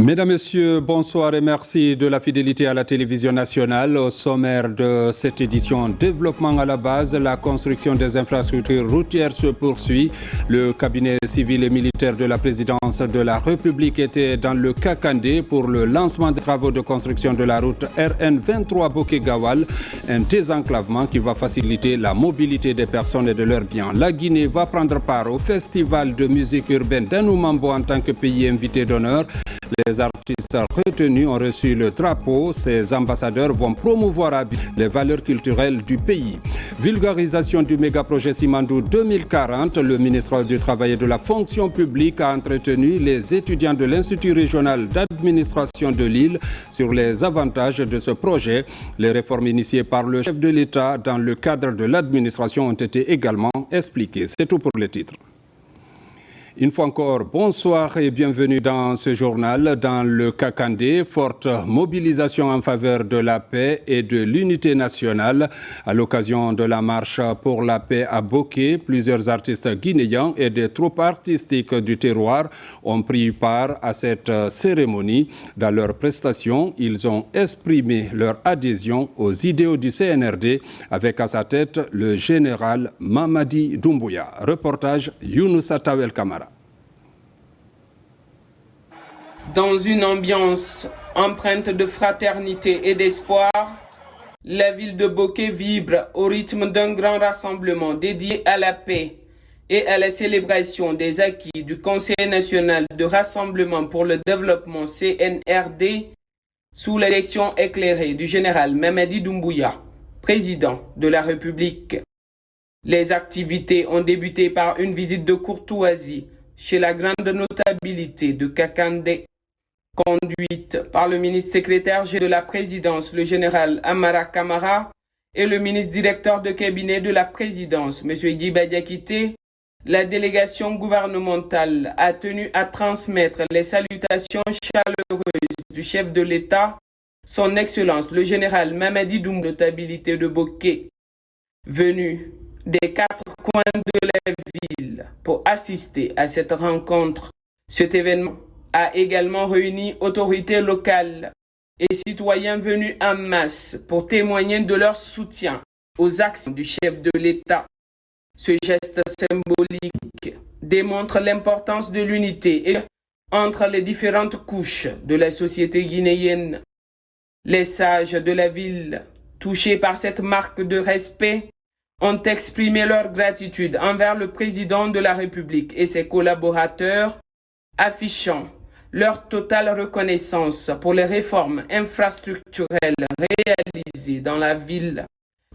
Mesdames, Messieurs, bonsoir et merci de la fidélité à la télévision nationale. Au sommaire de cette édition, développement à la base, la construction des infrastructures routières se poursuit. Le cabinet civil et militaire de la présidence de la République était dans le Kakandé pour le lancement des travaux de construction de la route RN 23 Boké-Gawal, un désenclavement qui va faciliter la mobilité des personnes et de leurs biens. La Guinée va prendre part au festival de musique urbaine d'Anoumambo en tant que pays invité d'honneur. Les artistes retenus ont reçu le drapeau. Ces ambassadeurs vont promouvoir les valeurs culturelles du pays. Vulgarisation du méga-projet Simandou 2040. Le ministre du Travail et de la Fonction publique a entretenu les étudiants de l'Institut régional d'administration de l'île sur les avantages de ce projet. Les réformes initiées par le chef de l'État dans le cadre de l'administration ont été également expliquées. C'est tout pour les titres. Une fois encore, bonsoir et bienvenue dans ce journal. Dans le Kakandé, forte mobilisation en faveur de la paix et de l'unité nationale. À l'occasion de la marche pour la paix à Boké, plusieurs artistes guinéens et des troupes artistiques du terroir ont pris part à cette cérémonie. Dans leurs prestations, ils ont exprimé leur adhésion aux idéaux du CNRD avec à sa tête le général Mamadi Doumbouya. Reportage Younoussa Tawel Kamara. Dans une ambiance empreinte de fraternité et d'espoir, la ville de Boké vibre au rythme d'un grand rassemblement dédié à la paix et à la célébration des acquis du Conseil national de rassemblement pour le développement CNRD sous l'élection éclairée du général Mamadi Doumbouya, président de la République. Les activités ont débuté par une visite de courtoisie chez la grande notabilité de Kakandé, conduite par le ministre secrétaire de la présidence, le général Amara Kamara, et le ministre directeur de cabinet de la présidence, M. Guiba Diakité. La délégation gouvernementale a tenu à transmettre les salutations chaleureuses du chef de l'État, son Excellence, le général Mamadi Doumbouya, notabilité de Boké, venu des quatre coins de la ville pour assister à cette rencontre. Cet événement a également réuni autorités locales et citoyens venus en masse pour témoigner de leur soutien aux actions du chef de l'État. Ce geste symbolique démontre l'importance de l'unité entre les différentes couches de la société guinéenne. Les sages de la ville, touchés par cette marque de respect, ont exprimé leur gratitude envers le président de la République et ses collaborateurs, affichant leur totale reconnaissance pour les réformes infrastructurelles réalisées dans la ville.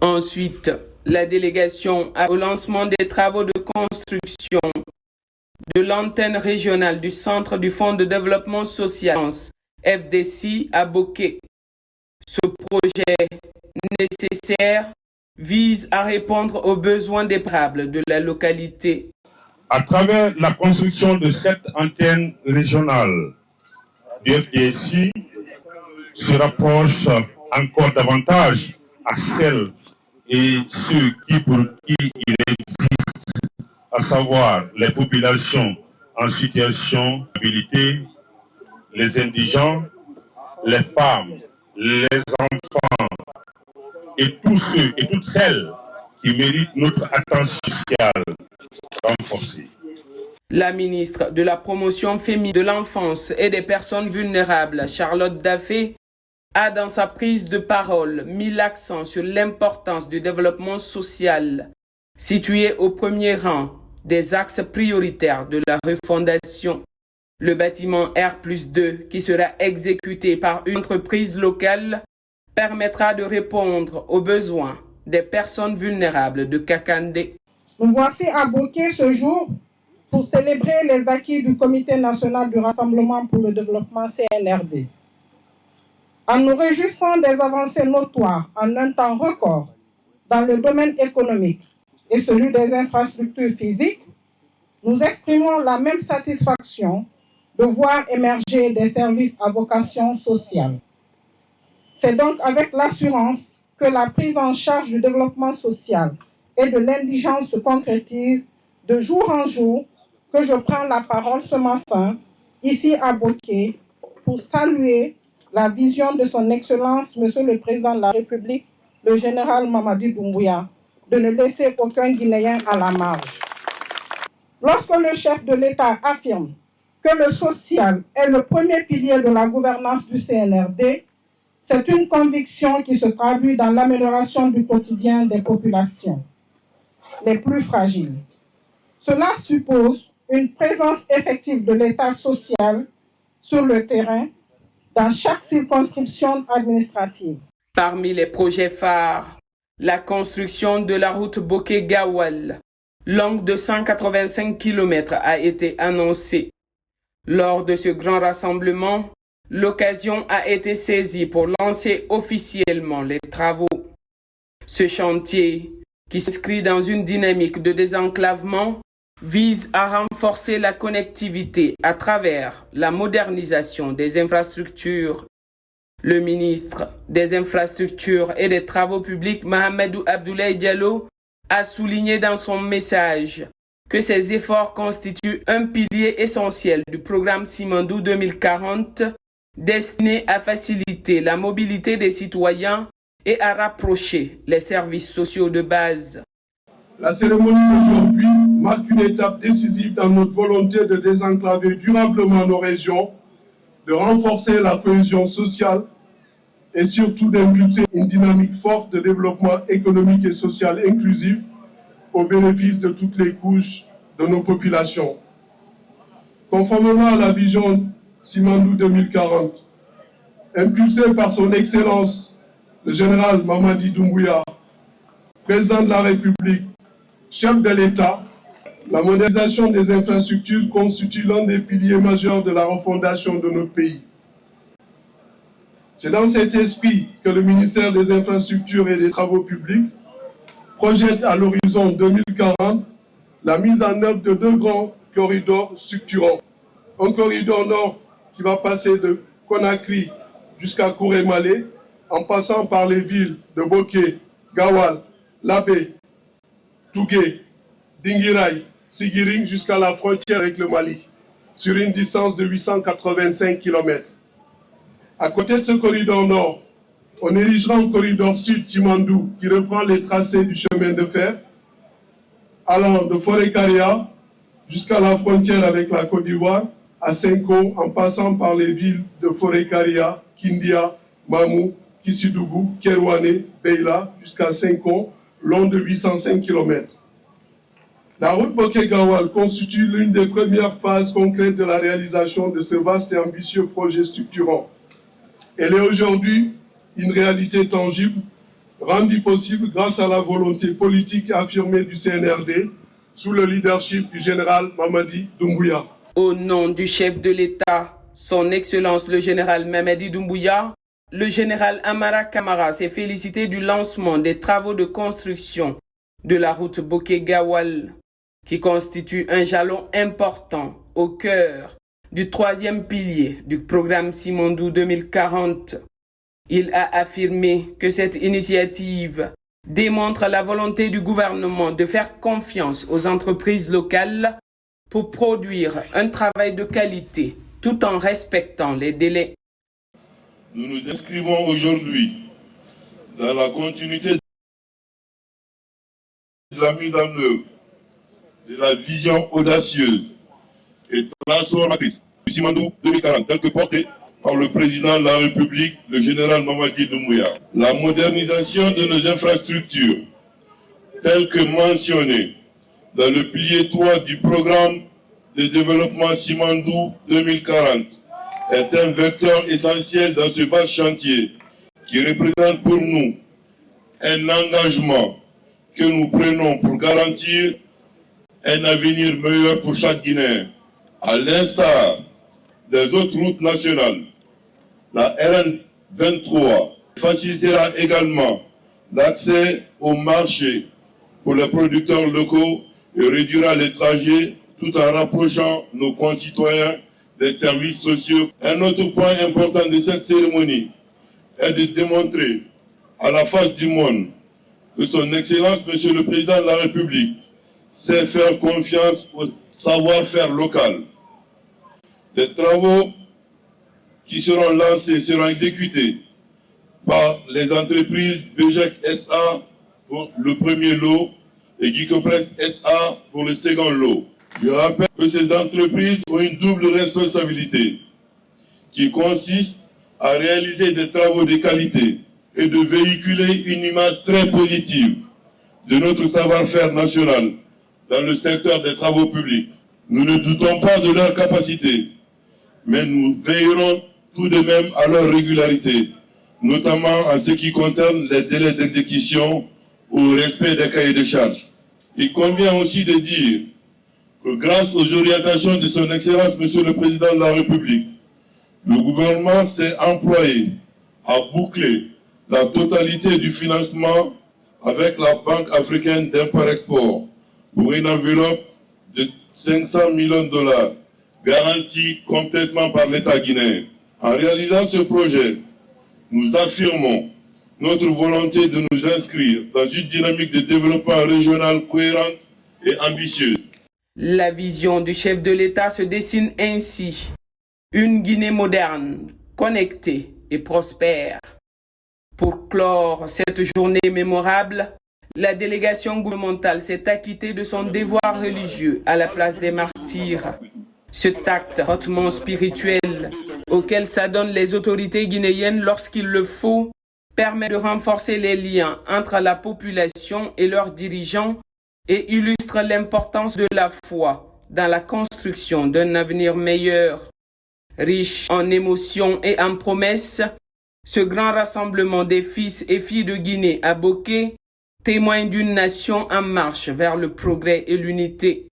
Ensuite, la délégation au lancement des travaux de construction de l'antenne régionale du Centre du Fonds de développement social FDC à Boké. Ce projet nécessaire vise à répondre aux besoins des peuples de la localité. À travers la construction de cette antenne régionale, le FDSI se rapproche encore davantage à celles et ceux pour qui il existe, à savoir les populations en situation de mobilité, les indigents, les femmes, les enfants et tous ceux et toutes celles qui méritent notre attention sociale renforcée. La ministre de la Promotion féminine de l'enfance et des personnes vulnérables, Charlotte Daffé, a dans sa prise de parole mis l'accent sur l'importance du développement social, situé au premier rang des axes prioritaires de la refondation. Le bâtiment R+2, qui sera exécuté par une entreprise locale, permettra de répondre aux besoins des personnes vulnérables de Kakandé. Nous voici à Boké ce jour pour célébrer les acquis du Comité national du Rassemblement pour le développement CNRD. En nous réjouissant des avancées notoires en un temps record dans le domaine économique et celui des infrastructures physiques, nous exprimons la même satisfaction de voir émerger des services à vocation sociale. C'est donc avec l'assurance que la prise en charge du développement social et de l'indigence se concrétise de jour en jour que je prends la parole ce matin, ici à Boké, pour pour saluer la vision de son Excellence, Monsieur le Président de la République, le général Mamadi Doumbouya, de ne laisser aucun Guinéen à la marge. Lorsque le chef de l'État affirme que le social est le premier pilier de la gouvernance du CNRD, c'est une conviction qui se traduit dans l'amélioration du quotidien des populations les plus fragiles. Cela suppose une présence effective de l'État social sur le terrain dans chaque circonscription administrative. Parmi les projets phares, la construction de la route Boké-Gawal, longue de 185 km, a été annoncée. Lors de ce grand rassemblement, l'occasion a été saisie pour lancer officiellement les travaux. Ce chantier, qui s'inscrit dans une dynamique de désenclavement, vise à renforcer la connectivité à travers la modernisation des infrastructures. Le ministre des Infrastructures et des Travaux publics, Mahamadou Abdoulaye Diallo, a souligné dans son message que ces efforts constituent un pilier essentiel du programme Simandou 2040, destiné à faciliter la mobilité des citoyens et à rapprocher les services sociaux de base. La cérémonie d'aujourd'hui marque une étape décisive dans notre volonté de désenclaver durablement nos régions, de renforcer la cohésion sociale et surtout d'impulser une dynamique forte de développement économique et social inclusif au bénéfice de toutes les couches de nos populations. Conformément à la vision Simandou 2040, impulsée par son Excellence, le général Mamadi Doumbouya, président de la République, chef de l'État, la modernisation des infrastructures constitue l'un des piliers majeurs de la refondation de notre pays. C'est dans cet esprit que le ministère des Infrastructures et des Travaux publics projette à l'horizon 2040 la mise en œuvre de 2 grands corridors structurants. Un corridor nord qui va passer de Conakry jusqu'à Kouré-Malé, en passant par les villes de Boké, Gawal, Labé, Tougué, Dinguiraye, Sigiring jusqu'à la frontière avec le Mali, sur une distance de 885 km. À côté de ce corridor nord, on érigera un corridor sud Simandou qui reprend les tracés du chemin de fer, allant de Forêt-Karia jusqu'à la frontière avec la Côte d'Ivoire, à Senko, en passant par les villes de Forêt-Karia, Kindia, Mamou, Kissidougou, Kerouané, Beila, jusqu'à Senko, long de 805 km. La route Boké-Gawal constitue l'une des premières phases concrètes de la réalisation de ce vaste et ambitieux projet structurant. Elle est aujourd'hui une réalité tangible, rendue possible grâce à la volonté politique affirmée du CNRD sous le leadership du général Mamadi Doumbouya. Au nom du chef de l'État, son Excellence le général Mamadi Doumbouya, le général Amara Kamara s'est félicité du lancement des travaux de construction de la route Boké-Gawal, qui constitue un jalon important au cœur du 3e pilier du programme Simandou 2040. Il a affirmé que cette initiative démontre la volonté du gouvernement de faire confiance aux entreprises locales pour produire un travail de qualité tout en respectant les délais. Nous nous inscrivons aujourd'hui dans la continuité de la mise en œuvre de la vision audacieuse et transformatrice du Simandou 2040, tel que porté par le président de la République, le général Mamadi Doumbouya. La modernisation de nos infrastructures, telle que mentionnée dans le pilier 3 du programme de développement Simandou 2040, est un vecteur essentiel dans ce vaste chantier qui représente pour nous un engagement que nous prenons pour garantir un avenir meilleur pour chaque Guinéen. À l'instar des autres routes nationales, la RN23 facilitera également l'accès au marché pour les producteurs locaux et réduira les trajets tout en rapprochant nos concitoyens des services sociaux. Un autre point important de cette cérémonie est de démontrer à la face du monde que son Excellence, Monsieur le Président de la République, sait faire confiance au savoir-faire local. Les travaux qui seront lancés seront exécutés par les entreprises BGEC SA pour le premier lot et Gicopress SA pour le second lot. Je rappelle que ces entreprises ont une double responsabilité qui consiste à réaliser des travaux de qualité et de véhiculer une image très positive de notre savoir-faire national dans le secteur des travaux publics. Nous ne doutons pas de leur capacité, mais nous veillerons tout de même à leur régularité, notamment en ce qui concerne les délais d'exécution ou au respect des cahiers de charges. Il convient aussi de dire que grâce aux orientations de son Excellence Monsieur le Président de la République, le gouvernement s'est employé à boucler la totalité du financement avec la Banque africaine d'import-export pour une enveloppe de 500 millions de dollars garantie complètement par l'État guinéen. En réalisant ce projet, nous affirmons notre volonté de nous inscrire dans une dynamique de développement régional cohérente et ambitieuse. La vision du chef de l'État se dessine ainsi. Une Guinée moderne, connectée et prospère. Pour clore cette journée mémorable, la délégation gouvernementale s'est acquittée de son devoir religieux à la place des martyrs. Cet acte hautement spirituel, auquel s'adonnent les autorités guinéennes lorsqu'il le faut, permet de renforcer les liens entre la population et leurs dirigeants et illustre l'importance de la foi dans la construction d'un avenir meilleur. Riche en émotions et en promesses, ce grand rassemblement des fils et filles de Guinée à Boké témoigne d'une nation en marche vers le progrès et l'unité.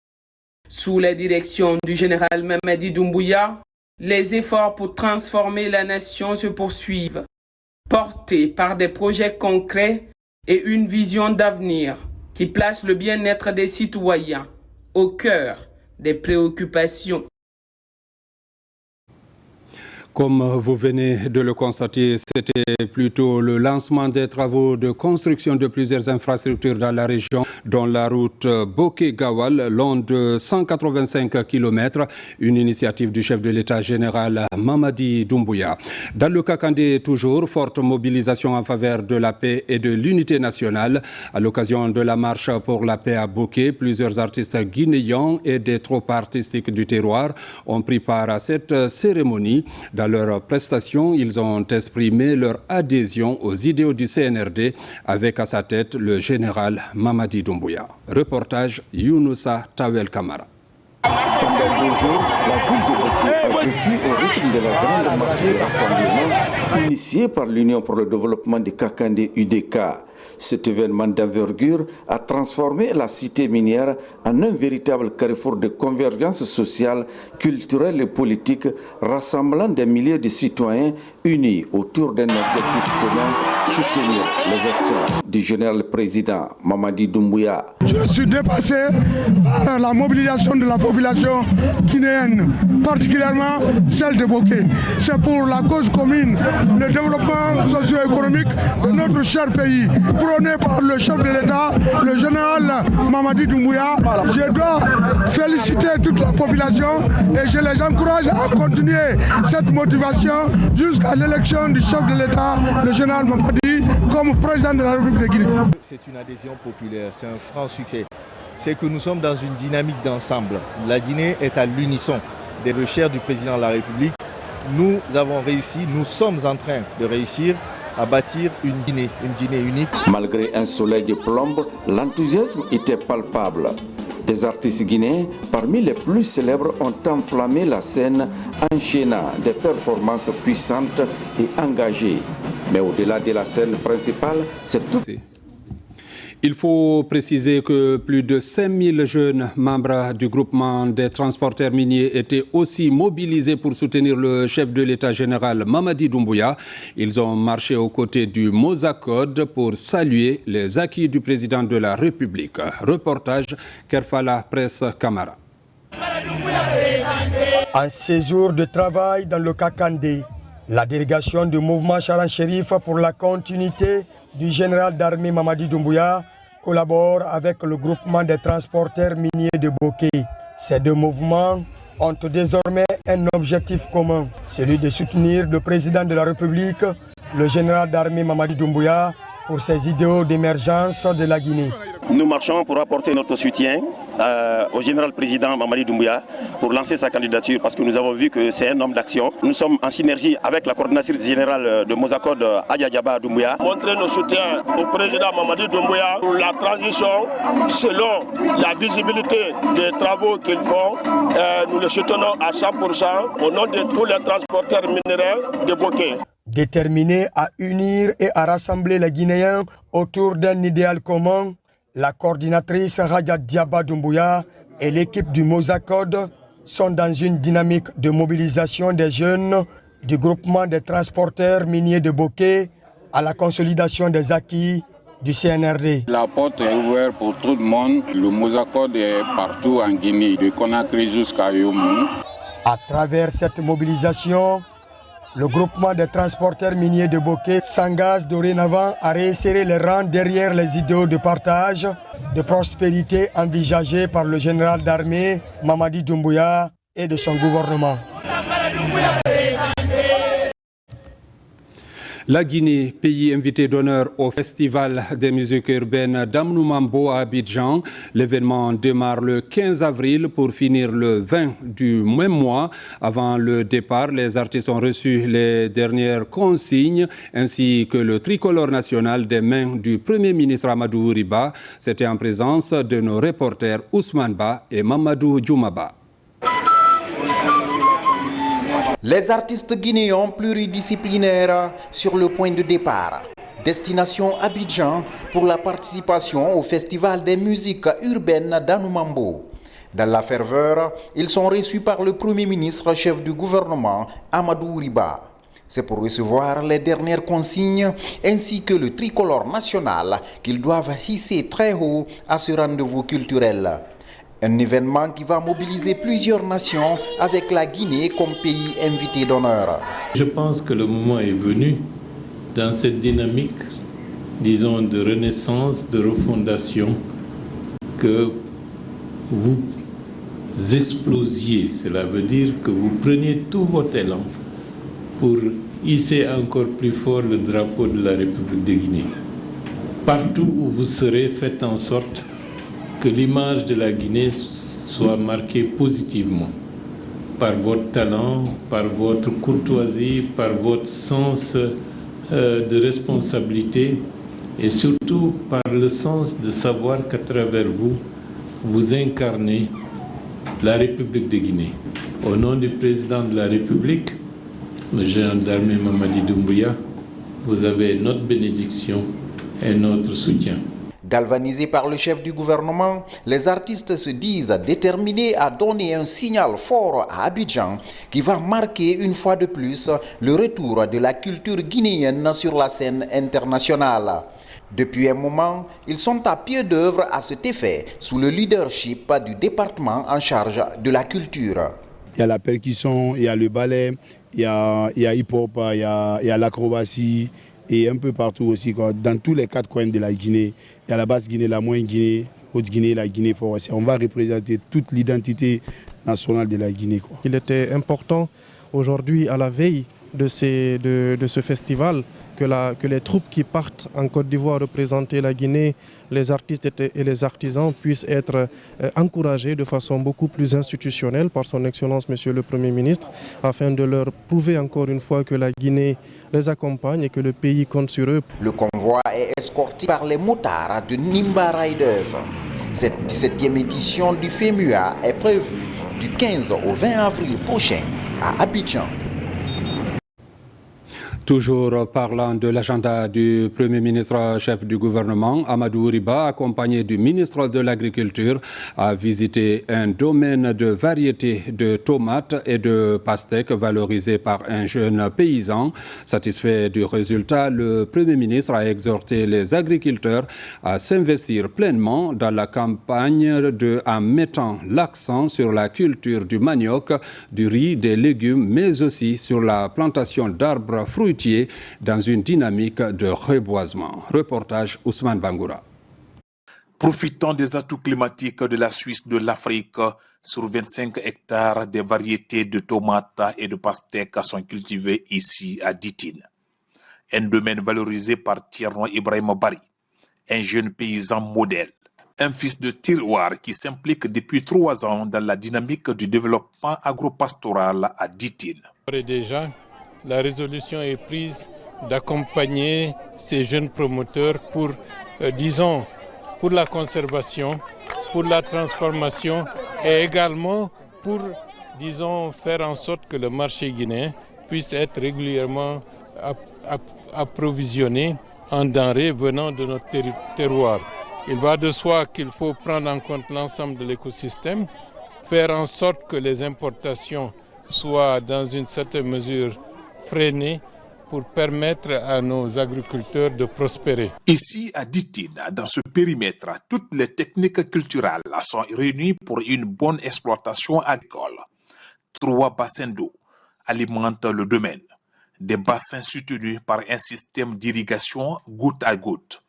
Sous la direction du général Mamadi Doumbouya, les efforts pour transformer la nation se poursuivent, portés par des projets concrets et une vision d'avenir qui place le bien-être des citoyens au cœur des préoccupations. Comme vous venez de le constater, c'était plutôt le lancement des travaux de construction de plusieurs infrastructures dans la région, dont la route Boké-Gawal, long de 185 km, une initiative du chef de l'État général Mamadi Doumbouya. Dans le Kakandé, toujours, forte mobilisation en faveur de la paix et de l'unité nationale. À l'occasion de la marche pour la paix à Boké, plusieurs artistes guinéens et des troupes artistiques du terroir ont pris part à cette cérémonie. Dans leur prestation, ils ont exprimé leur adhésion aux idéaux du CNRD avec à sa tête le général Mamadi Doumbouya. Reportage Younoussa Tawel Kamara. Pendant 2 jours, la ville de Boké a vécu au rythme de la grande marche de rassemblement initiée par l'Union pour le développement de Kakandé UDK. Cet événement d'envergure a transformé la cité minière en un véritable carrefour de convergence sociale, culturelle et politique, rassemblant des milliers de citoyens unis autour d'un objectif commun, soutenir les actions du général président Mamadi Doumbouya. Je suis dépassé par la mobilisation de la population guinéenne, particulièrement celle de Boké. C'est pour la cause commune, le développement socio-économique de notre cher pays, prôné par le chef de l'État, le général Mamadi Doumbouya. Je dois féliciter toute la population et je les encourage à continuer cette motivation jusqu'à l'élection du chef de l'État, le général Mamadi, comme président de la République de Guinée. C'est une adhésion populaire, c'est un franc succès. C'est que nous sommes dans une dynamique d'ensemble. La Guinée est à l'unisson des recherches du président de la République. Nous avons réussi, nous sommes en train de réussir à bâtir une Guinée unique. Malgré un soleil de plombe, l'enthousiasme était palpable. Des artistes guinéens, parmi les plus célèbres, ont enflammé la scène, enchaînant des performances puissantes et engagées. Mais au-delà de la scène principale, c'est tout. Il faut préciser que plus de 5000 jeunes membres du groupement des transporteurs miniers étaient aussi mobilisés pour soutenir le chef de l'État général Mamadi Doumbouya. Ils ont marché aux côtés du Mosacode pour saluer les acquis du président de la République. Reportage Kerfala Presse Camara. En séjour de travail dans le Kakandé, la délégation du mouvement Charan Chérif pour la continuité du général d'armée Mamadi Doumbouya collabore avec le groupement des transporteurs miniers de Boké. Ces deux mouvements ont désormais un objectif commun, celui de soutenir le président de la République, le général d'armée Mamadi Doumbouya, pour ses idéaux d'émergence de la Guinée. Nous marchons pour apporter notre soutien au général président Mamadi Doumbouya pour lancer sa candidature parce que nous avons vu que c'est un homme d'action. Nous sommes en synergie avec la coordinatrice générale de Mozakod, Adja Diaba Doumbouya. Montrer nos soutiens au président Mamadi Doumbouya pour la transition selon la visibilité des travaux qu'ils font. Nous le soutenons à 100% au nom de tous les transporteurs minerais de Boké. Déterminée à unir et à rassembler les Guinéens autour d'un idéal commun, la coordinatrice Adja Diaba Doumbouya et l'équipe du Mozakod sont dans une dynamique de mobilisation des jeunes du groupement des transporteurs miniers de Boké à la consolidation des acquis du CNRD. La porte est ouverte pour tout le monde. Le Mozakod est partout en Guinée, de Conakry jusqu'à Yomou. À travers cette mobilisation, le groupement des transporteurs miniers de Boké s'engage dorénavant à resserrer les rangs derrière les idéaux de partage, de prospérité envisagés par le général d'armée Mamadi Doumbouya et de son gouvernement. La Guinée, pays invité d'honneur au Festival des musiques urbaines d'Amnoumambo à Abidjan. L'événement démarre le 15 avril pour finir le 20 du même mois. Avant le départ, les artistes ont reçu les dernières consignes ainsi que le tricolore national des mains du Premier ministre Amadou Riba. C'était en présence de nos reporters Ousmane Ba et Mamadou Djoumaba. Les artistes guinéens pluridisciplinaires sur le point de départ. Destination Abidjan pour la participation au Festival des musiques urbaines d'Anoumambo. Dans la ferveur, ils sont reçus par le Premier ministre chef du gouvernement, Amadou Riba. C'est pour recevoir les dernières consignes ainsi que le tricolore national qu'ils doivent hisser très haut à ce rendez-vous culturel. Un événement qui va mobiliser plusieurs nations avec la Guinée comme pays invité d'honneur. Je pense que le moment est venu dans cette dynamique, disons, de renaissance, de refondation, que vous explosiez. Cela veut dire que vous preniez tout votre élan pour hisser encore plus fort le drapeau de la République de Guinée. Partout où vous serez, faites en sorte que l'image de la Guinée soit marquée positivement par votre talent, par votre courtoisie, par votre sens de responsabilité et surtout par le sens de savoir qu'à travers vous, vous incarnez la République de Guinée. Au nom du président de la République, le général d'armée Mamadi Doumbouya, vous avez notre bénédiction et notre soutien. Galvanisés par le chef du gouvernement, les artistes se disent déterminés à donner un signal fort à Abidjan qui va marquer une fois de plus le retour de la culture guinéenne sur la scène internationale. Depuis un moment, ils sont à pied d'œuvre à cet effet sous le leadership du département en charge de la culture. Il y a la percussion, il y a le ballet, il y a hip-hop, il y a l'acrobatie. Et un peu partout aussi, quoi. Dans tous les 4 coins de la Guinée. Il y a la Basse-Guinée, la Moyenne-Guinée, Haute-Guinée, la Guinée forestière. On va représenter toute l'identité nationale de la Guinée, quoi. Il était important aujourd'hui, à la veille de ce festival, que les troupes qui partent en Côte d'Ivoire représenter la Guinée, les artistes et les artisans puissent être encouragés de façon beaucoup plus institutionnelle par son Excellence Monsieur le Premier ministre, afin de leur prouver encore une fois que la Guinée les accompagne et que le pays compte sur eux. Le convoi est escorté par les motards de Nimba Riders. Cette 17e édition du FEMUA est prévue du 15 au 20 avril prochain à Abidjan. Toujours parlant de l'agenda du Premier ministre chef du gouvernement, Amadou Riba, accompagné du ministre de l'Agriculture, a visité un domaine de variétés de tomates et de pastèques valorisé par un jeune paysan. Satisfait du résultat, le Premier ministre a exhorté les agriculteurs à s'investir pleinement dans la campagne en mettant l'accent sur la culture du manioc, du riz, des légumes, mais aussi sur la plantation d'arbres fruitiers dans une dynamique de reboisement. Reportage Ousmane Bangoura. Profitant des atouts climatiques de la Suisse de l'Afrique, sur 25 hectares, des variétés de tomates et de pastèques sont cultivées ici à Ditine. Un domaine valorisé par Thierno Ibrahim Bari, un jeune paysan modèle, un fils de terroir qui s'implique depuis 3 ans dans la dynamique du développement agropastoral à Ditine. Déjà, la résolution est prise d'accompagner ces jeunes promoteurs pour, pour la conservation, pour la transformation et également pour, faire en sorte que le marché guinéen puisse être régulièrement approvisionné en denrées venant de notre terroir. Il va de soi qu'il faut prendre en compte l'ensemble de l'écosystème, faire en sorte que les importations soient dans une certaine mesure freinées pour permettre à nos agriculteurs de prospérer. Ici, à Ditine, dans ce périmètre, toutes les techniques culturelles sont réunies pour une bonne exploitation agricole. 3 bassins d'eau alimentent le domaine. Des bassins soutenus par un système d'irrigation goutte à goutte.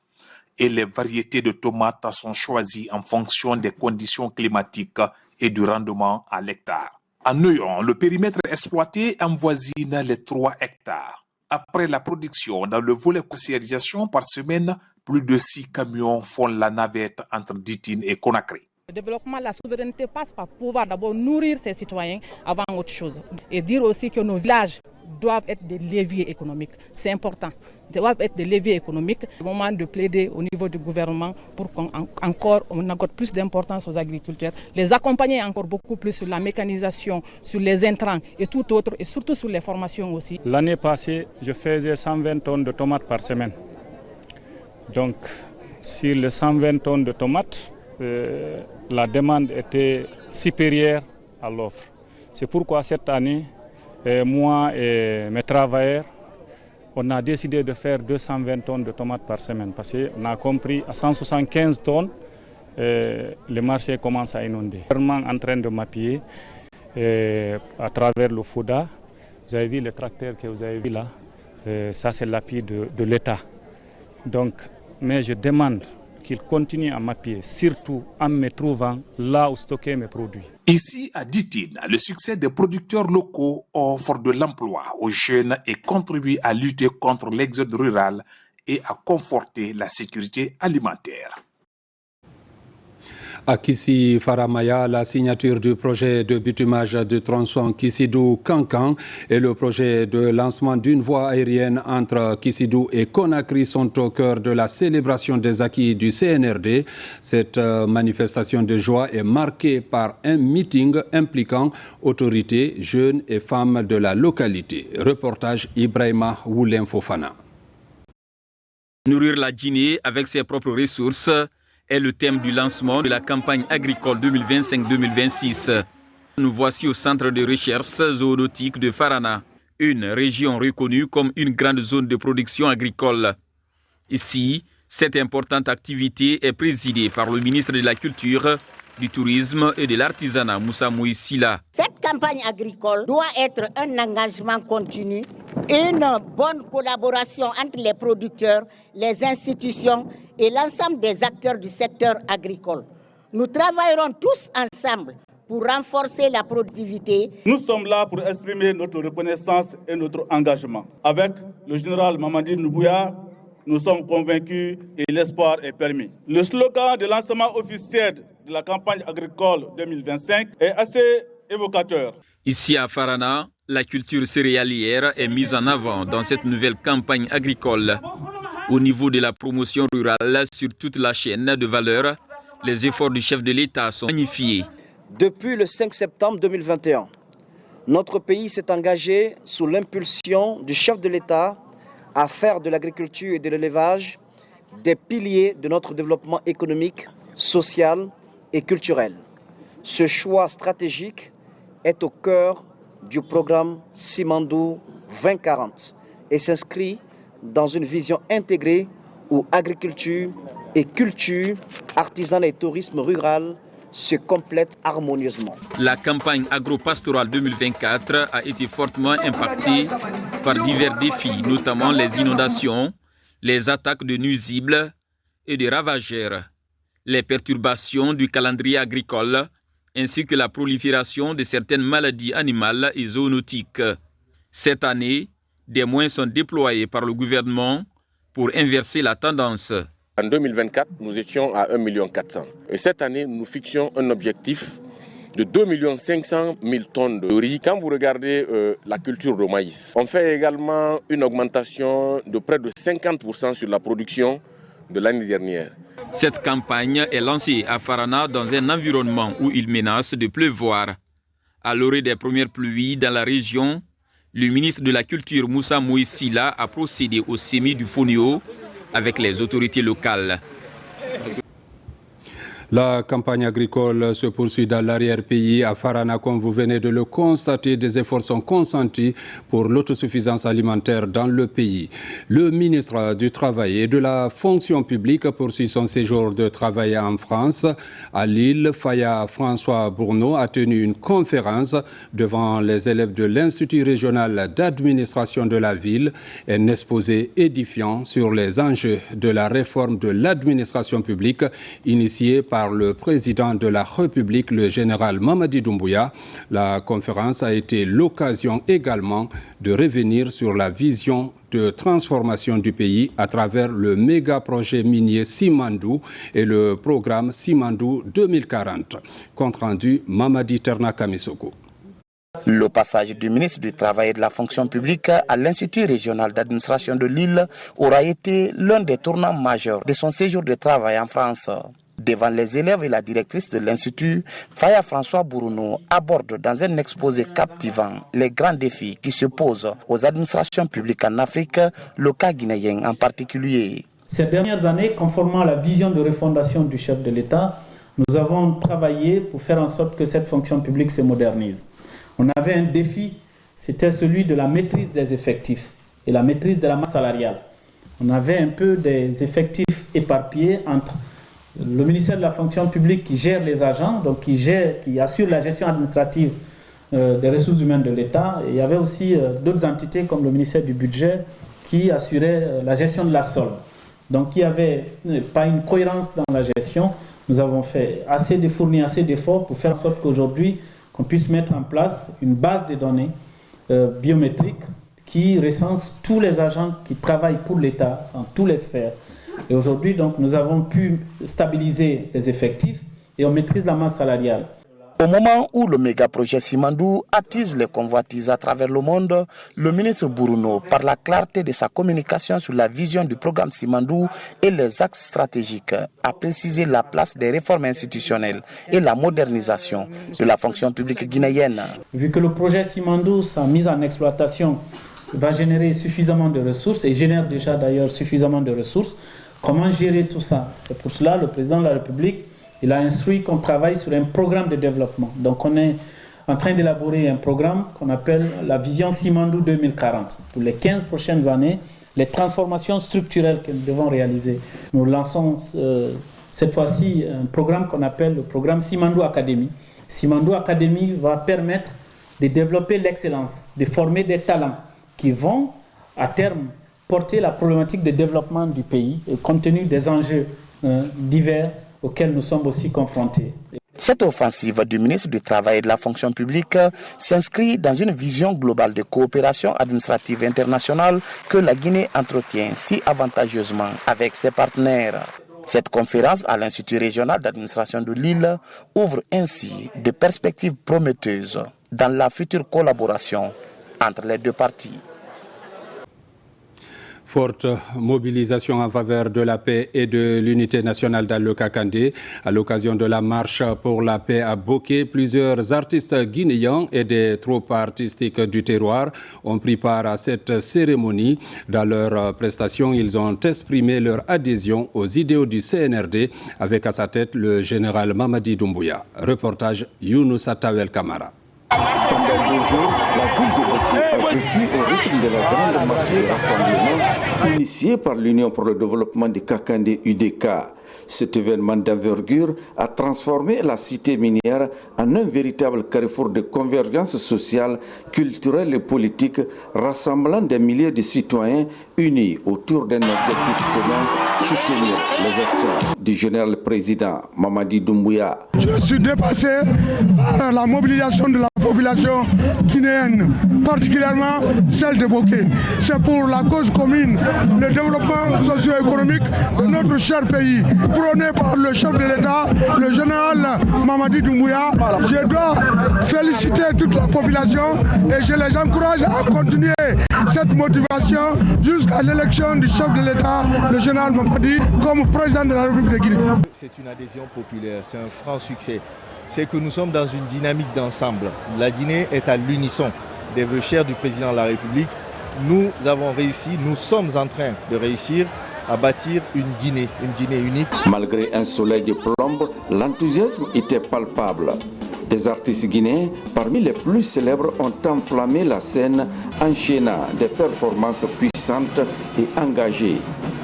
Et les variétés de tomates sont choisies en fonction des conditions climatiques et du rendement à l'hectare. À Neuillan, le périmètre exploité avoisine les 3 hectares. Après la production dans le volet commercialisation par semaine, plus de 6 camions font la navette entre Ditine et Conakry. Le développement, la souveraineté passe par pouvoir d'abord nourrir ses citoyens avant autre chose. Et dire aussi que nos villages doivent être des leviers économiques. C'est important. Ils doivent être des leviers économiques. C'est le moment de plaider au niveau du gouvernement pour qu'on accorde plus d'importance aux agriculteurs, les accompagner encore beaucoup plus sur la mécanisation, sur les intrants et tout autre, et surtout sur les formations aussi. L'année passée, je faisais 120 tonnes de tomates par semaine. Donc, sur les 120 tonnes de tomates, la demande était supérieure à l'offre. C'est pourquoi cette année, moi et mes travailleurs, on a décidé de faire 220 tonnes de tomates par semaine parce qu'on a compris à 175 tonnes, le marché commence à inonder. Vraiment en train de m'appuyer à travers le FODA. Vous avez vu le tracteur que vous avez vu là, ça c'est l'appui de l'État. Donc, mais je demande qu'il continue à m'appuyer, surtout en me trouvant là où stocker mes produits. Ici, à Ditine, le succès des producteurs locaux offre de l'emploi aux jeunes et contribue à lutter contre l'exode rural et à conforter la sécurité alimentaire. À Kissi Faramaya, la signature du projet de bitumage de tronçon Kissidou-Kankan et le projet de lancement d'une voie aérienne entre Kissidou et Conakry sont au cœur de la célébration des acquis du CNRD. Cette manifestation de joie est marquée par un meeting impliquant autorités, jeunes et femmes de la localité. Reportage Ibrahima Woulen Fofana. Nourrir la Guinée avec ses propres ressources est le thème du lancement de la campagne agricole 2025-2026. Nous voici au centre de recherche zoonautique de Farana, une région reconnue comme une grande zone de production agricole. Ici, cette importante activité est présidée par le ministre de la Culture, du Tourisme et de l'Artisanat, Moussa Mouissila. Cette campagne agricole doit être un engagement continu, une bonne collaboration entre les producteurs, les institutions et l'ensemble des acteurs du secteur agricole. Nous travaillerons tous ensemble pour renforcer la productivité. Nous sommes là pour exprimer notre reconnaissance et notre engagement. Avec le général Mamadi Doumbouya, nous sommes convaincus et l'espoir est permis. Le slogan de lancement officiel de la campagne agricole 2025 est assez évocateur. Ici à Farana, la culture céréalière est mise en avant dans cette nouvelle campagne agricole. Au niveau de la promotion rurale sur toute la chaîne de valeur, les efforts du chef de l'État sont magnifiés. Depuis le 5 septembre 2021, notre pays s'est engagé sous l'impulsion du chef de l'État à faire de l'agriculture et de l'élevage des piliers de notre développement économique, social et culturel. Ce choix stratégique est au cœur du programme Simandou 2040 et s'inscrit dans une vision intégrée où agriculture et culture, artisanat et tourisme rural se complètent harmonieusement. La campagne agro-pastorale 2024 a été fortement impactée par divers défis, notamment les inondations, les attaques de nuisibles et de ravageurs. Les perturbations du calendrier agricole ainsi que la prolifération de certaines maladies animales et zoonotiques. Cette année, des moyens sont déployés par le gouvernement pour inverser la tendance. En 2024, nous étions à 1,4 million. Et cette année, nous fixions un objectif de 2,5 millions de tonnes de riz. Quand vous regardez la culture de maïs, on fait également une augmentation de près de 50% sur la production de l'année dernière. Cette campagne est lancée à Farana dans un environnement où il menace de pleuvoir. À l'orée des premières pluies dans la région, le ministre de la Culture Moussa Moïsila a procédé au semis du fonio avec les autorités locales. La campagne agricole se poursuit dans l'arrière-pays. À Farana, comme vous venez de le constater, des efforts sont consentis pour l'autosuffisance alimentaire dans le pays. Le ministre du Travail et de la Fonction publique poursuit son séjour de travail en France. À Lille, Faya François Bourneau a tenu une conférence devant les élèves de l'Institut régional d'administration de la ville, un exposé édifiant sur les enjeux de la réforme de l'administration publique initiée par le président de la République, le général Mamadi Doumbouya. La conférence a été l'occasion également de revenir sur la vision de transformation du pays à travers le méga-projet minier Simandou et le programme Simandou 2040. Compte rendu Mamadi Terna Kamisoko. Le passage du ministre du Travail et de la Fonction publique à l'Institut régional d'administration de Lille aura été l'un des tournants majeurs de son séjour de travail en France. Devant les élèves et la directrice de l'Institut, Faya François Bourneau aborde dans un exposé captivant les grands défis qui se posent aux administrations publiques en Afrique, le cas guinéen en particulier. Ces dernières années, conformément à la vision de refondation du chef de l'État, nous avons travaillé pour faire en sorte que cette fonction publique se modernise. On avait un défi, c'était celui de la maîtrise des effectifs et la maîtrise de la masse salariale. On avait un peu des effectifs éparpillés entre le ministère de la fonction publique qui gère les agents, donc qui assure la gestion administrative des ressources humaines de l'État. Et il y avait aussi d'autres entités comme le ministère du budget qui assurait la gestion de la solde. Donc il n'y avait pas une cohérence dans la gestion. Nous avons fourni assez d'efforts pour faire en sorte qu'aujourd'hui, qu'on puisse mettre en place une base de données biométriques qui recense tous les agents qui travaillent pour l'État dans toutes les sphères. Et aujourd'hui, donc, nous avons pu stabiliser les effectifs et on maîtrise la masse salariale. Au moment où le méga-projet Simandou attise les convoitises à travers le monde, le ministre Bourneau, par la clarté de sa communication sur la vision du programme Simandou et les axes stratégiques, a précisé la place des réformes institutionnelles et la modernisation de la fonction publique guinéenne. Vu que le projet Simandou, sa mise en exploitation, va générer suffisamment de ressources et génère déjà d'ailleurs suffisamment de ressources, comment gérer tout ça? C'est pour cela que le président de la République il a instruit qu'on travaille sur un programme de développement. Donc on est en train d'élaborer un programme qu'on appelle la vision Simandou 2040. Pour les 15 prochaines années, les transformations structurelles que nous devons réaliser. Nous lançons cette fois-ci un programme qu'on appelle le programme Simandou Academy. Simandou Academy va permettre de développer l'excellence, de former des talents qui vont à terme porter la problématique de développement du pays compte tenu des enjeux divers auxquels nous sommes aussi confrontés. Cette offensive du ministre du Travail et de la Fonction publique s'inscrit dans une vision globale de coopération administrative internationale que la Guinée entretient si avantageusement avec ses partenaires. Cette conférence à l'Institut régional d'administration de Lille ouvre ainsi de perspectives prometteuses dans la future collaboration entre les deux parties. Forte mobilisation en faveur de la paix et de l'unité nationale dans le Kakandé. À l'occasion de la marche pour la paix à Boké, plusieurs artistes guinéens et des troupes artistiques du terroir ont pris part à cette cérémonie. Dans leur prestation, ils ont exprimé leur adhésion aux idéaux du CNRD avec à sa tête le général Mamadi Doumbouya. Reportage Younousa Tawel Kamara. Pendant 2 jours, la ville de Boké a vécu au rythme de la grande marche de rassemblement initiée par l'Union pour le développement du Kakandé UDK. Cet événement d'envergure a transformé la cité minière en un véritable carrefour de convergence sociale, culturelle et politique, rassemblant des milliers de citoyens unis autour d'un objectif commun, soutenir les actions du général président Mamadi Doumbouya. Je suis dépassé par la mobilisation de la population guinéenne, particulièrement celle de Boké. C'est pour la cause commune, le développement socio-économique de notre cher pays, prôné par le chef de l'État, le général Mamadi Doumbouya. Je dois féliciter toute la population et je les encourage à continuer cette motivation jusqu'à l'élection du chef de l'État, le général Mamadi, comme président de la République de Guinée. C'est une adhésion populaire, c'est un franc succès. C'est que nous sommes dans une dynamique d'ensemble. La Guinée est à l'unisson des vœux chers du président de la République. Nous avons réussi, nous sommes en train de réussir à bâtir une Guinée unique. Malgré un soleil de plomb, l'enthousiasme était palpable. Des artistes guinéens, parmi les plus célèbres, ont enflammé la scène, enchaînant des performances puissantes et engagées.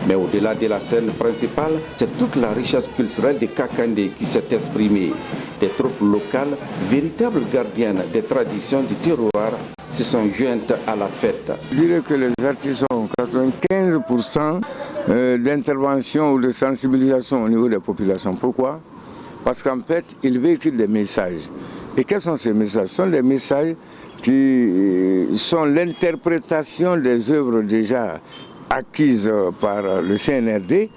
Mais au-delà de la scène principale, c'est toute la richesse culturelle de Kakandé qui s'est exprimée. Des troupes locales, véritables gardiennes des traditions du terroir, se sont jointes à la fête. Je dirais que les artistes ont 95% d'intervention ou de sensibilisation au niveau des populations. Pourquoi ? Parce qu'en fait, ils véhiculent des messages. Et quels sont ces messages? Ce sont des messages qui sont l'interprétation des œuvres déjà acquises par le CNRD.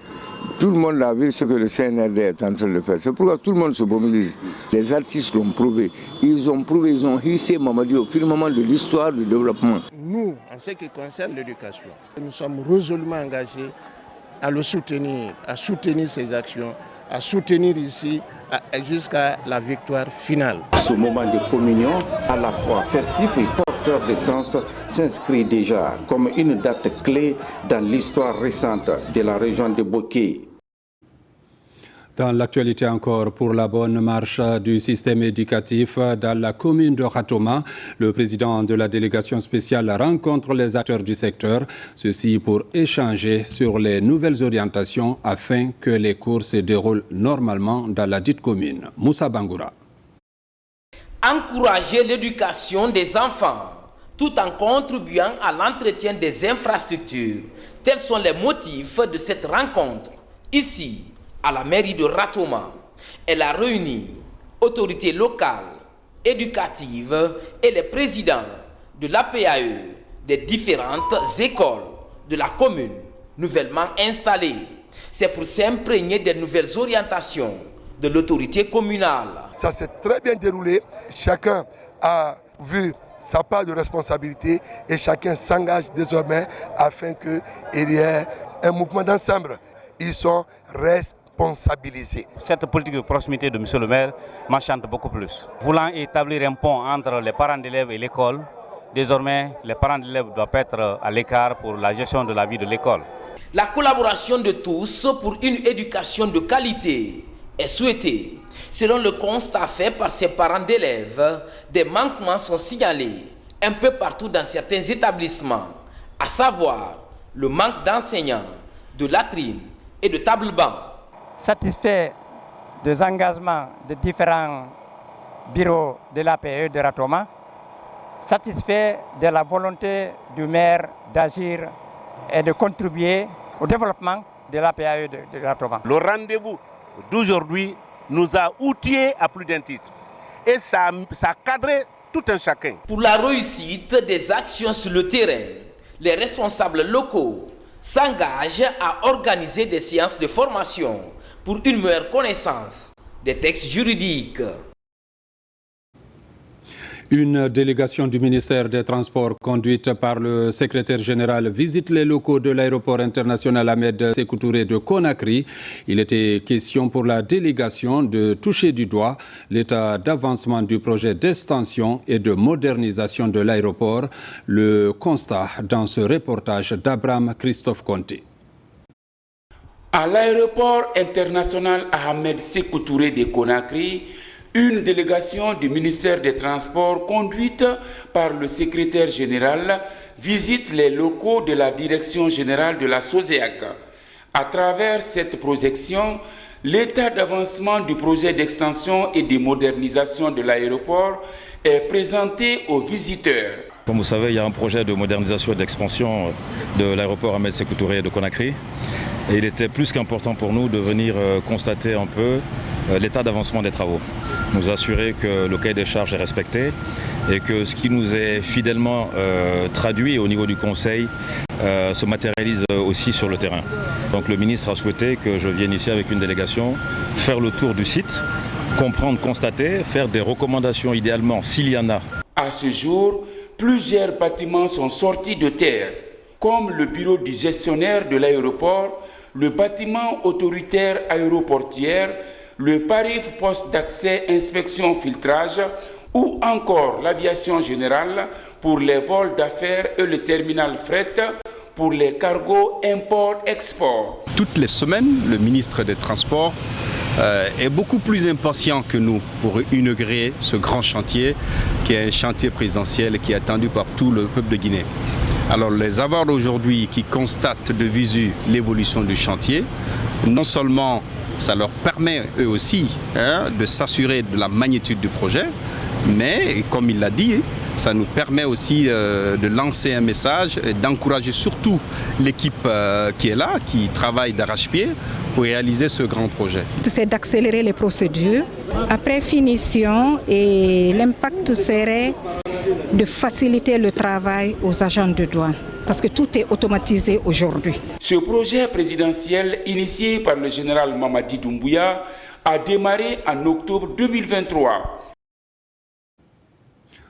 Tout le monde a vu ce que le CNRD est en train de faire. C'est pourquoi tout le monde se mobilise. Les artistes l'ont prouvé. Ils ont hissé Mamadi au firmament de l'histoire du développement. Nous, en ce qui concerne l'éducation, nous sommes résolument engagés à le soutenir, à soutenir ses actions, à soutenir ici jusqu'à la victoire finale. Ce moment de communion, à la fois festif et porteur de sens, s'inscrit déjà comme une date clé dans l'histoire récente de la région de Boké. Dans l'actualité encore, pour la bonne marche du système éducatif dans la commune de Ratoma, le président de la délégation spéciale rencontre les acteurs du secteur, ceci pour échanger sur les nouvelles orientations afin que les cours se déroulent normalement dans la dite commune. Moussa Bangoura. Encourager l'éducation des enfants tout en contribuant à l'entretien des infrastructures. Tels sont les motifs de cette rencontre. Ici, à la mairie de Ratoma, elle a réuni autorités locales, éducatives et les présidents de l'APAE des différentes écoles de la commune nouvellement installées. C'est pour s'imprégner des nouvelles orientations de l'autorité communale. Ça s'est très bien déroulé. Chacun a vu sa part de responsabilité et chacun s'engage désormais afin qu'il y ait un mouvement d'ensemble. Ils sont responsabilisés. Cette politique de proximité de M. le maire m'enchante beaucoup plus. Voulant établir un pont entre les parents d'élèves et l'école, désormais les parents d'élèves doivent être à l'écart pour la gestion de la vie de l'école. La collaboration de tous pour une éducation de qualité est souhaitée. Selon le constat fait par ces parents d'élèves, des manquements sont signalés un peu partout dans certains établissements, à savoir le manque d'enseignants, de latrines et de tables-bancs. Satisfait des engagements de différents bureaux de l'APE de Ratoma, satisfait de la volonté du maire d'agir et de contribuer au développement de l'APE de Ratoma. Le rendez-vous d'aujourd'hui nous a outillés à plus d'un titre et ça a cadré tout un chacun. Pour la réussite des actions sur le terrain, les responsables locaux s'engagent à organiser des séances de formation pour une meilleure connaissance des textes juridiques. Une délégation du ministère des Transports conduite par le secrétaire général visite les locaux de l'aéroport international Ahmed Sékou Touré de Conakry. Il était question pour la délégation de toucher du doigt l'état d'avancement du projet d'extension et de modernisation de l'aéroport. Le constat dans ce reportage d'Abraham Christophe Conté. À l'aéroport international Ahmed Sékou Touré de Conakry, une délégation du ministère des Transports conduite par le secrétaire général visite les locaux de la direction générale de la SOSEAC. À travers cette projection, l'état d'avancement du projet d'extension et de modernisation de l'aéroport est présenté aux visiteurs. Comme vous savez, il y a un projet de modernisation et d'expansion de l'aéroport Ahmed Sékou Touré de Conakry. Et il était plus qu'important pour nous de venir constater un peu l'état d'avancement des travaux. Nous assurer que le cahier des charges est respecté et que ce qui nous est fidèlement traduit au niveau du Conseil se matérialise aussi sur le terrain. Donc le ministre a souhaité que je vienne ici avec une délégation, faire le tour du site, comprendre, constater, faire des recommandations idéalement s'il y en a. À ce jour, plusieurs bâtiments sont sortis de terre, comme le bureau du gestionnaire de l'aéroport, le bâtiment autoritaire aéroportière, le Parif poste d'accès inspection filtrage ou encore l'aviation générale pour les vols d'affaires et le terminal fret pour les cargos import-export. Toutes les semaines, le ministre des Transports est beaucoup plus impatient que nous pour inaugurer ce grand chantier qui est un chantier présidentiel qui est attendu par tout le peuple de Guinée. Alors les avoir aujourd'hui qui constatent de visu l'évolution du chantier, non seulement ça leur permet eux aussi de s'assurer de la magnitude du projet, mais comme il l'a dit, ça nous permet aussi de lancer un message, d'encourager surtout l'équipe qui est là, qui travaille d'arrache-pied pour réaliser ce grand projet. C'est d'accélérer les procédures. Après finition, et l'impact serait de faciliter le travail aux agents de douane, parce que tout est automatisé aujourd'hui. Ce projet présidentiel initié par le général Mamadi Doumbouya a démarré en octobre 2023.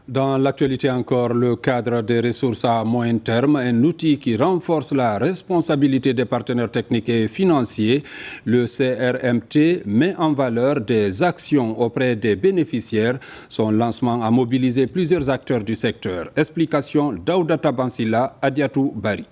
Dans l'actualité encore, le cadre des ressources à moyen terme, un outil qui renforce la responsabilité des partenaires techniques et financiers. Le CRMT met en valeur des actions auprès des bénéficiaires. Son lancement a mobilisé plusieurs acteurs du secteur. Explication d'Aoudata Bansila, Adiatou Bari.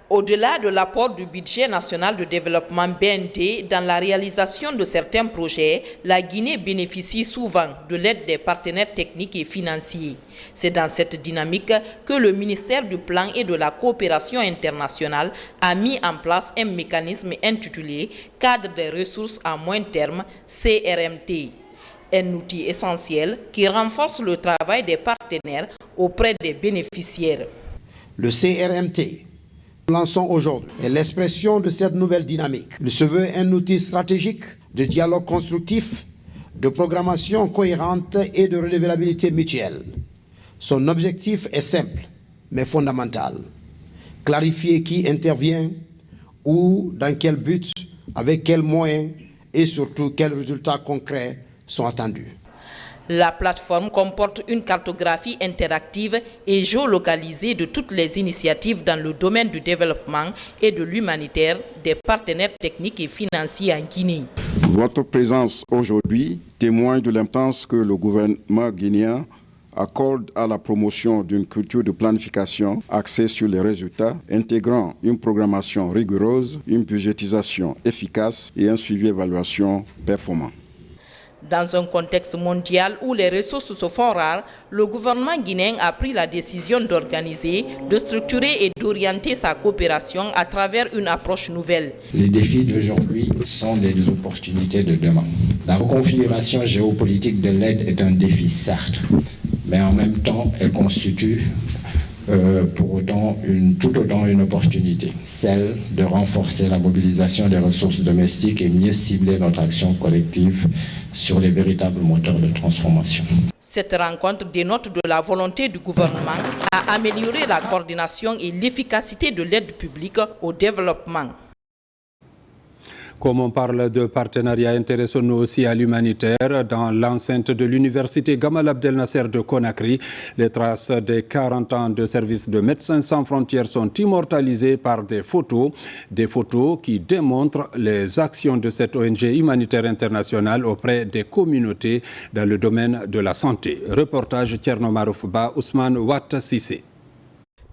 Au-delà de l'apport du budget national de développement BND dans la réalisation de certains projets, la Guinée bénéficie souvent de l'aide des partenaires techniques et financiers. C'est dans cette dynamique que le ministère du Plan et de la Coopération internationale a mis en place un mécanisme intitulé « Cadre des ressources à moyen terme, CRMT ». Un outil essentiel qui renforce le travail des partenaires auprès des bénéficiaires. Le CRMT lançons aujourd'hui est l'expression de cette nouvelle dynamique. Il se veut un outil stratégique de dialogue constructif, de programmation cohérente et de redevabilité mutuelle. Son objectif est simple, mais fondamental. Clarifier qui intervient, où, dans quel but, avec quels moyens et surtout quels résultats concrets sont attendus. La plateforme comporte une cartographie interactive et géolocalisée de toutes les initiatives dans le domaine du développement et de l'humanitaire des partenaires techniques et financiers en Guinée. Votre présence aujourd'hui témoigne de l'importance que le gouvernement guinéen accorde à la promotion d'une culture de planification axée sur les résultats, intégrant une programmation rigoureuse, une budgétisation efficace et un suivi évaluation performant. Dans un contexte mondial où les ressources se font rares, le gouvernement guinéen a pris la décision d'organiser, de structurer et d'orienter sa coopération à travers une approche nouvelle. Les défis d'aujourd'hui sont des opportunités de demain. La reconfiguration géopolitique de l'aide est un défi, certes, mais en même temps, elle constitue tout autant une opportunité, celle de renforcer la mobilisation des ressources domestiques et mieux cibler notre action collective sur les véritables moteurs de transformation. Cette rencontre dénote de la volonté du gouvernement à améliorer la coordination et l'efficacité de l'aide publique au développement. Comme on parle de partenariat, intéressons-nous aussi à l'humanitaire. Dans l'enceinte de l'université Gamal Abdel Nasser de Conakry, les traces des 40 ans de service de Médecins sans frontières sont immortalisées par des photos qui démontrent les actions de cette ONG humanitaire internationale auprès des communautés dans le domaine de la santé. Reportage Tcherno Maroufba, Ousmane Ouatta Sissé.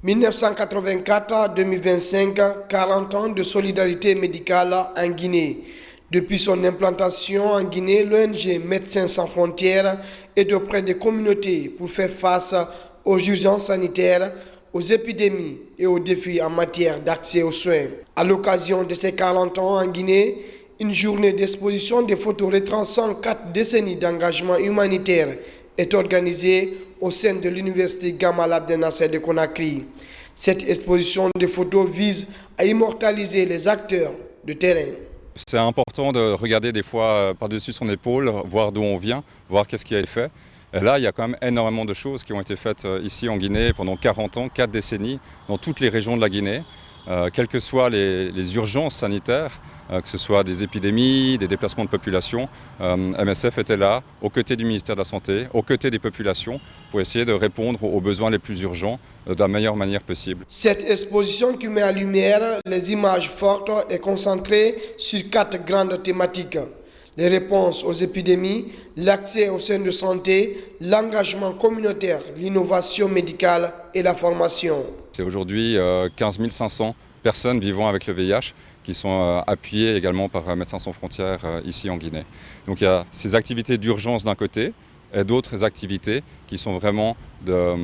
1984-2025, 40 ans de solidarité médicale en Guinée. Depuis son implantation en Guinée, l'ONG Médecins sans frontières est auprès des communautés pour faire face aux urgences sanitaires, aux épidémies et aux défis en matière d'accès aux soins. À l'occasion de ces 40 ans en Guinée, une journée d'exposition des photos retraçant 4 décennies d'engagement humanitaire est organisée au sein de l'université Gamal Abdel Nasser de Conakry. Cette exposition de photos vise à immortaliser les acteurs de terrain. C'est important de regarder des fois par-dessus son épaule, voir d'où on vient, voir qu'est-ce qui a été fait. Et là, il y a quand même énormément de choses qui ont été faites ici en Guinée pendant 40 ans, 4 décennies, dans toutes les régions de la Guinée. Quelles que soient les urgences sanitaires, que ce soit des épidémies, des déplacements de population, MSF était là, aux côtés du ministère de la Santé, aux côtés des populations, pour essayer de répondre aux besoins les plus urgents de la meilleure manière possible. Cette exposition qui met en lumière les images fortes est concentrée sur 4 grandes thématiques. Les réponses aux épidémies, l'accès aux soins de santé, l'engagement communautaire, l'innovation médicale et la formation. C'est aujourd'hui 15 500 personnes vivant avec le VIH qui sont appuyées également par Médecins sans frontières ici en Guinée. Donc il y a ces activités d'urgence d'un côté et d'autres activités qui sont vraiment de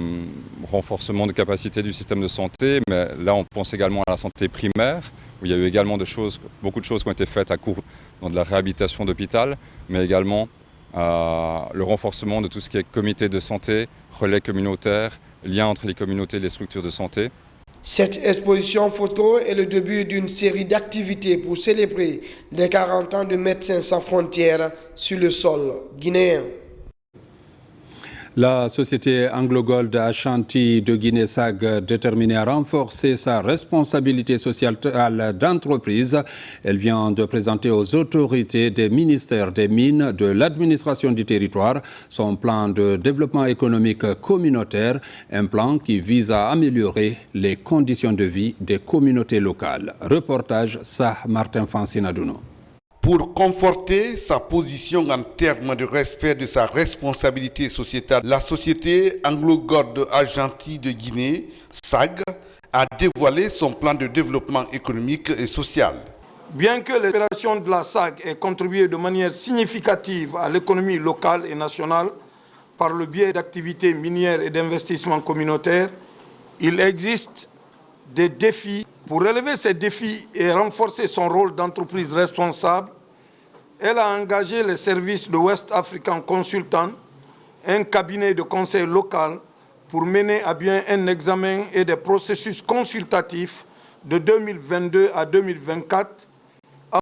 renforcement de capacité du système de santé, mais là on pense également à la santé primaire, où il y a eu également beaucoup de choses qui ont été faites à court dans de la réhabilitation d'hôpital, mais également le renforcement de tout ce qui est comité de santé, relais communautaires, lien entre les communautés et les structures de santé. Cette exposition photo est le début d'une série d'activités pour célébrer les 40 ans de Médecins sans frontières sur le sol guinéen. La société Anglo-Gold Ashanti de Guinée-SAG, déterminée à renforcer sa responsabilité sociale d'entreprise, elle vient de présenter aux autorités des ministères des Mines, de l'administration du territoire, son plan de développement économique communautaire, un plan qui vise à améliorer les conditions de vie des communautés locales. Reportage Sah Martin Fancinadouno. Pour conforter sa position en termes de respect de sa responsabilité sociétale, la société Anglo-Gold Ashanti de Guinée, SAG, a dévoilé son plan de développement économique et social. Bien que l'opération de la SAG ait contribué de manière significative à l'économie locale et nationale par le biais d'activités minières et d'investissements communautaires, il existe des défis. Pour relever ces défis et renforcer son rôle d'entreprise responsable, elle a engagé les services de West African Consultant, un cabinet de conseil local, pour mener à bien un examen et des processus consultatifs de 2022 à 2024,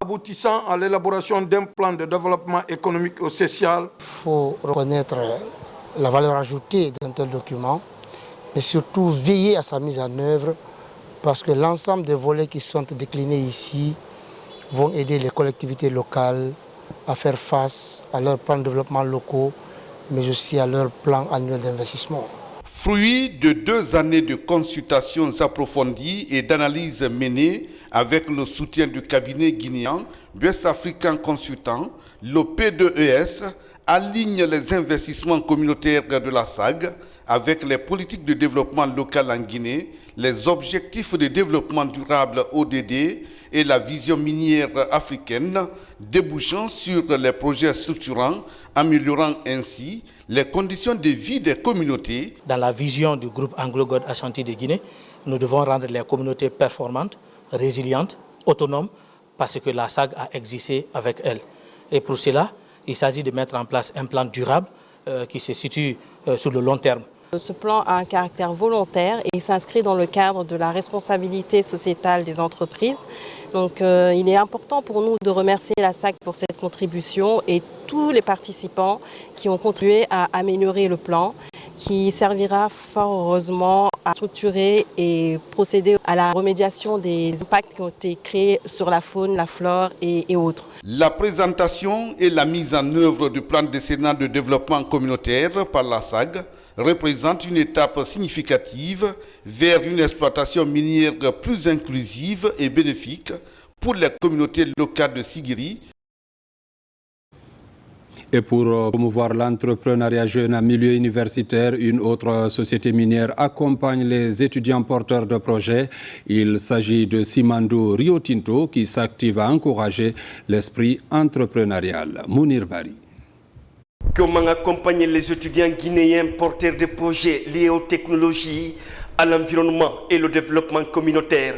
aboutissant à l'élaboration d'un plan de développement économique et social. Il faut reconnaître la valeur ajoutée d'un tel document, mais surtout veiller à sa mise en œuvre, parce que l'ensemble des volets qui sont déclinés ici vont aider les collectivités locales à faire face à leurs plans de développement locaux, mais aussi à leurs plans annuels d'investissement. Fruit de 2 années de consultations approfondies et d'analyses menées avec le soutien du cabinet guinéen West African Consultant, le P2ES aligne les investissements communautaires de la SAG avec les politiques de développement local en Guinée, les objectifs de développement durable ODD et la vision minière africaine, débouchant sur les projets structurants, améliorant ainsi les conditions de vie des communautés. Dans la vision du groupe Anglo-Gold Ashanti de Guinée, nous devons rendre les communautés performantes, résilientes, autonomes, parce que la SAG a existé avec elles. Et pour cela, il s'agit de mettre en place un plan durable qui se situe sur le long terme. Ce plan a un caractère volontaire et s'inscrit dans le cadre de la responsabilité sociétale des entreprises. Donc il est important pour nous de remercier la SAG pour cette contribution et tous les participants qui ont contribué à améliorer le plan, qui servira fort heureusement à structurer et procéder à la remédiation des impacts qui ont été créés sur la faune, la flore et autres. La présentation et la mise en œuvre du plan décennal de développement communautaire par la SAG représente une étape significative vers une exploitation minière plus inclusive et bénéfique pour les communautés locales de Sigiri. Et pour promouvoir l'entrepreneuriat jeune en milieu universitaire, une autre société minière accompagne les étudiants porteurs de projets. Il s'agit de Simandou Rio Tinto qui s'active à encourager l'esprit entrepreneurial. Mounir Bari. Comment accompagner les étudiants guinéens porteurs de projets liés aux technologies à l'environnement et le développement communautaire.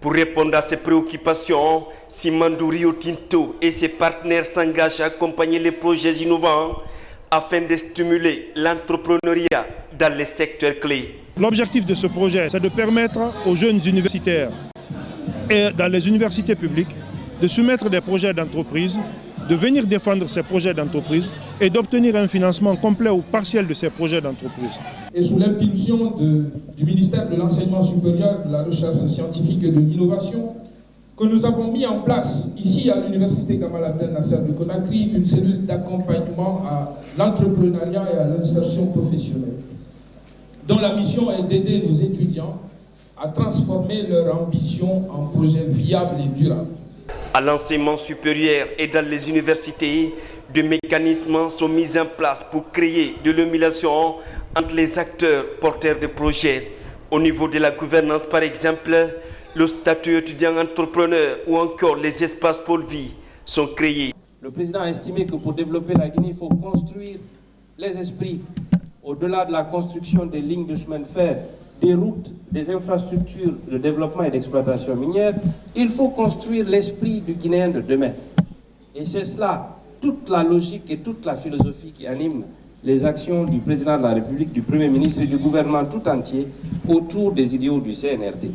Pour répondre à ces préoccupations, Simandou Rio Tinto et ses partenaires s'engagent à accompagner les projets innovants afin de stimuler l'entrepreneuriat dans les secteurs clés. L'objectif de ce projet, c'est de permettre aux jeunes universitaires et dans les universités publiques de soumettre des projets d'entreprise, de venir défendre ces projets d'entreprise et d'obtenir un financement complet ou partiel de ces projets d'entreprise. Et sous l'impulsion du ministère de l'Enseignement supérieur, de la Recherche scientifique et de l'Innovation, que nous avons mis en place ici à l'Université Gamal Abdel Nasser de Conakry une cellule d'accompagnement à l'entrepreneuriat et à l'insertion professionnelle, dont la mission est d'aider nos étudiants à transformer leur ambition en projets viables et durables. À l'enseignement supérieur et dans les universités, des mécanismes sont mis en place pour créer de l'émulation entre les acteurs porteurs de projets. Au niveau de la gouvernance, par exemple, le statut étudiant-entrepreneur ou encore les espaces pôle vie sont créés. Le président a estimé que pour développer la Guinée, il faut construire les esprits au-delà de la construction des lignes de chemin de fer, des routes, des infrastructures de développement et d'exploitation minière. Il faut construire l'esprit du Guinéen de demain. Et c'est cela, toute la logique et toute la philosophie qui anime les actions du président de la République, du Premier ministre et du gouvernement tout entier autour des idéaux du CNRD.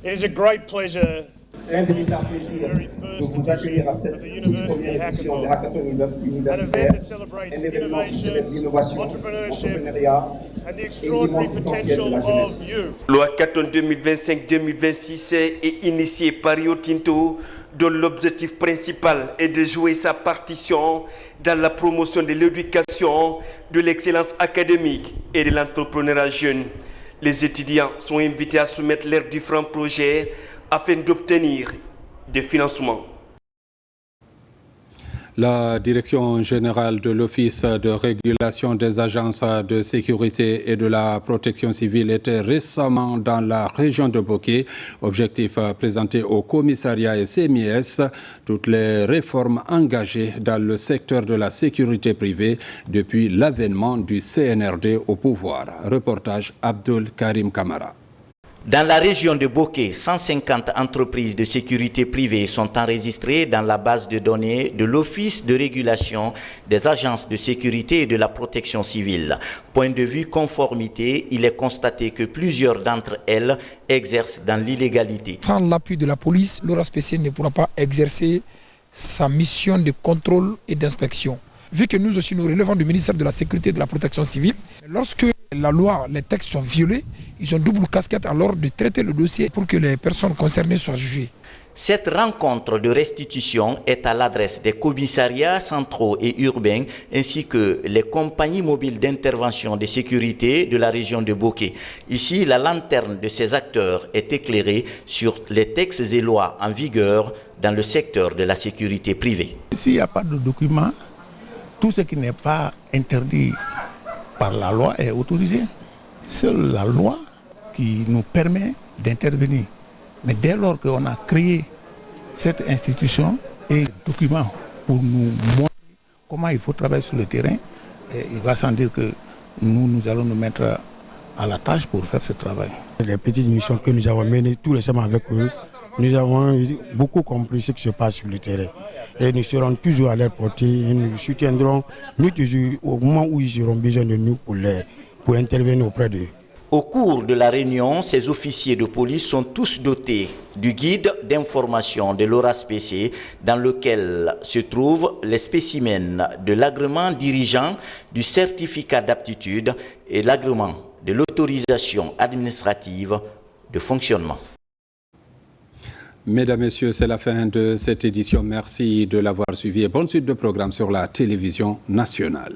It is a great pleasure. C'est un véritable plaisir de vous accueillir à cette première édition de Hackathon universitaire, un événement qui célèbre l'innovation, l'entrepreneuriat et l'immense potentiel de la jeunesse. Le Hackathon 2025-2026 est initié par Rio Tinto, dont l'objectif principal est de jouer sa partition dans la promotion de l'éducation, de l'excellence académique et de l'entrepreneuriat jeune. Les étudiants sont invités à soumettre leurs différents projets afin d'obtenir des financements. La direction générale de l'Office de régulation des agences de sécurité et de la protection civile était récemment dans la région de Boké. Objectif présenté au commissariat et CMIS, toutes les réformes engagées dans le secteur de la sécurité privée depuis l'avènement du CNRD au pouvoir. Reportage Abdul Karim Kamara. Dans la région de Boké, 150 entreprises de sécurité privée sont enregistrées dans la base de données de l'Office de régulation des agences de sécurité et de la protection civile. Point de vue conformité, il est constaté que plusieurs d'entre elles exercent dans l'illégalité. Sans l'appui de la police, l'ORASPC ne pourra pas exercer sa mission de contrôle et d'inspection. Vu que nous aussi nous relevons du ministère de la Sécurité et de la Protection civile, lorsque la loi, les textes sont violés, ils ont double casquette alors de traiter le dossier pour que les personnes concernées soient jugées. Cette rencontre de restitution est à l'adresse des commissariats centraux et urbains ainsi que les compagnies mobiles d'intervention de sécurité de la région de Boké. Ici, la lanterne de ces acteurs est éclairée sur les textes et lois en vigueur dans le secteur de la sécurité privée. S'il n'y a pas de documents, tout ce qui n'est pas interdit par la loi est autorisé. C'est la loi qui nous permet d'intervenir. Mais dès lors qu'on a créé cette institution et documents pour nous montrer comment il faut travailler sur le terrain, il va sans dire que nous allons nous mettre à la tâche pour faire ce travail. Les petites missions que nous avons menées tout récemment avec eux, nous avons beaucoup compris ce qui se passe sur le terrain. Et nous serons toujours à leur portée et nous soutiendrons nous toujours au moment où ils auront besoin de nous pour intervenir auprès d'eux. Au cours de la réunion, ces officiers de police sont tous dotés du guide d'information de l'ORASPC dans lequel se trouvent les spécimens de l'agrément dirigeant, du certificat d'aptitude et l'agrément de l'autorisation administrative de fonctionnement. Mesdames, Messieurs, c'est la fin de cette édition. Merci de l'avoir suivi et bonne suite de programme sur la télévision nationale.